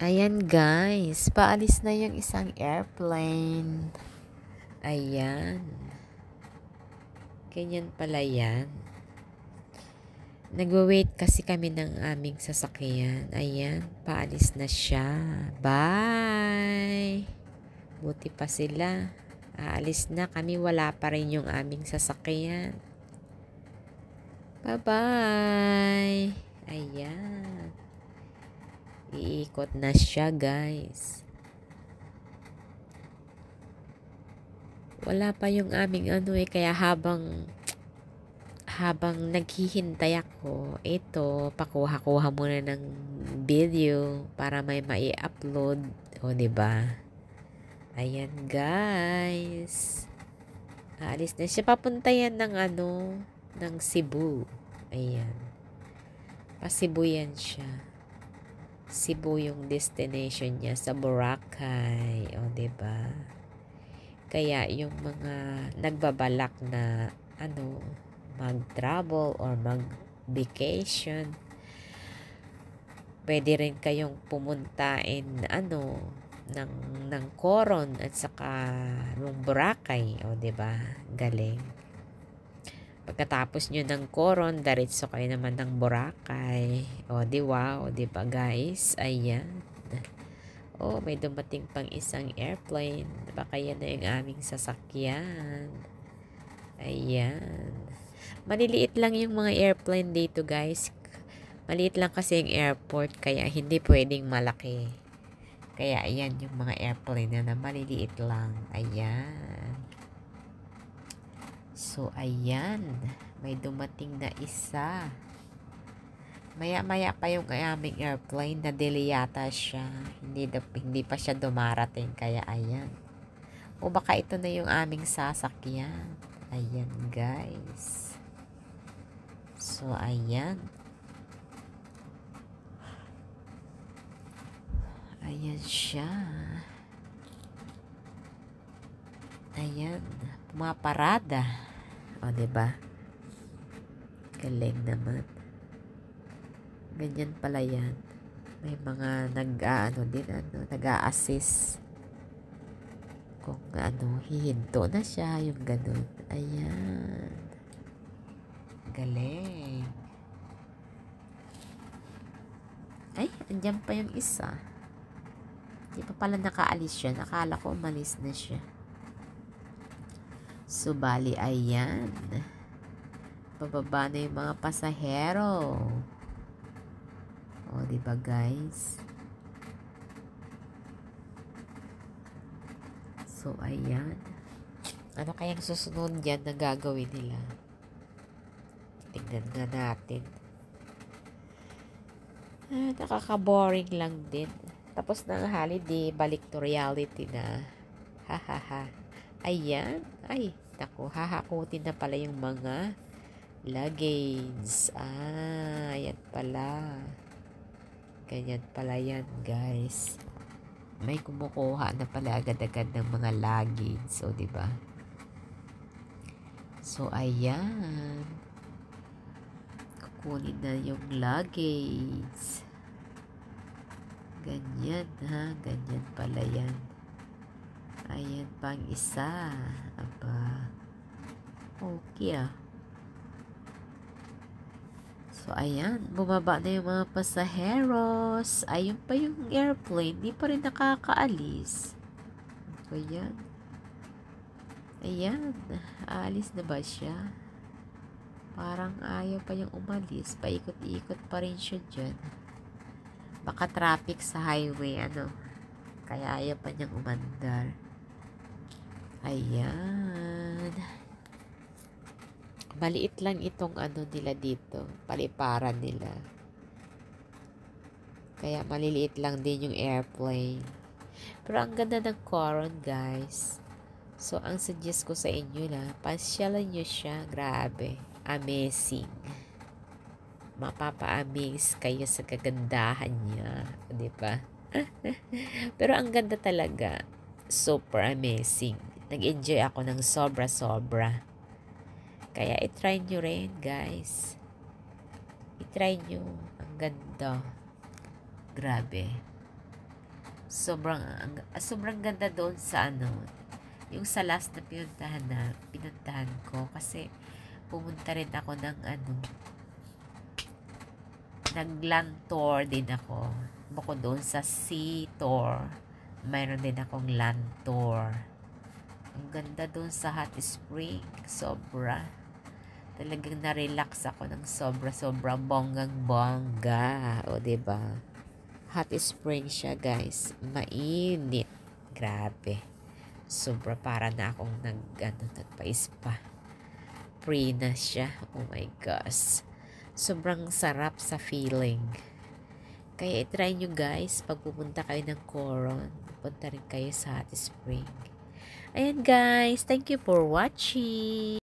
Ayan guys, paalis na yung isang airplane. Ayan. Ganyan pala yan. Nagwa-wait kasi kami ng aming sasakyan. Ayan, paalis na siya. Bye! Buti pa sila. Aalis na kami, wala pa rin yung aming sasakyan. Bye-bye! Ayan. Iikot na siya guys. Wala pa yung aming kaya habang naghihintay ako, ito, pakuha-kuha muna ng video para may mai-upload. O, diba? Ayan, guys. Aalis na siya. Papunta yan ng ng Cebu. Ayan. Pa-Cebu yan siya. Cebu yung destination niya sa Boracay. O, diba? Kaya yung mga nagbabalak na mag-travel or mag-vacation, pwede rin kayong pumuntain ng Coron at saka ng Boracay, o 'di ba? Galing. Pagkatapos nyo ng Coron, diretso kayo naman ng Boracay. O di wow, 'di ba guys? Ayan. Oh, may dumating pang isang airplane. Baka yan na yung aming sasakyan. Ayan. Maliliit lang yung mga airplane dito, guys. Maliit lang kasi yung airport, kaya hindi pwedeng malaki. Kaya ayan yung mga airplane na maliliit lang. Ayan. So, ayan. May dumating na isa. Maya-maya pa yung aming airplane, na delay yata siya. Hindi pa siya dumarating, kaya ayan. O baka ito na yung aming sasakyan. Ayan, guys. So, ayan. Ayan siya. Ayan. Pumaparada. O, diba? Galing naman. Ganyan pala yan. May mga nag-a-assist. Kung hihinto na siya, yung ganun. Ayan. Galing. Ay, andyan pa yung isa. Di pa pala nakaalis siya. Nakala ko umalis na siya. So, bali, ayan. Pababa na yung mga pasahero. O, diba guys? So, ayan. Ano kayang susunod dyan na gagawin nila? Tingnan na natin. Nakaka-boring lang din. Tapos na ang holiday, balik to reality na. Hahaha. Ayan. Ay, naku, hahakutin na pala yung mga luggage. Ayan pala. Ganyan pala yan, guys. May kumukuha na pala agad-agad ng mga luggage. So, diba? So, ayan. Kukunin na yung luggage. Ganyan, ha? Ganyan pala yan. Ayan pang isa. Aba. Okay, ah. So, ayan. Bumaba na yung mga pasaheros. Ayun pa yung airplane. Di pa rin nakakaalis. So, ayan. Ayan. Aalis na ba siya? Parang ayaw pa yung umalis. Paikot-ikot pa rin siya dyan. Baka traffic sa highway, Kaya ayaw pa niyang umandar. Ayan. Maliit lang itong nila dito. Paliparan nila. Kaya maliliit lang din yung airplane. Pero ang ganda ng Coron, guys. So, ang suggest ko sa inyo na, pasyalan nyo siya. Grabe. Amazing. Mapapa-amaze kayo sa kagandahan niya. Diba? Pero ang ganda talaga. Super amazing. Nag-enjoy ako ng sobra-sobra. Kaya i-try nyo rin, guys. I-try nyo. Ang ganda. Grabe. Sobrang ganda doon sa yung sa last na pinuntahan ko, kasi pumunta rin ako ng nag-land tour din ako. Bukod doon sa sea tour, mayroon din akong land tour. Ang ganda doon sa hot spring, sobra. Talagang na-relax ako ng sobra bonggang-bongga. O, diba? Hot spring siya, guys. Mainit. Grabe. Sobra, para na akong nagpa-spa. Free na siya. Oh my gosh. Sobrang sarap sa feeling. Kaya i-try nyo, guys, pag pupunta kayo ng Coron, punta rin kayo sa hot spring. Ayan, guys. Thank you for watching.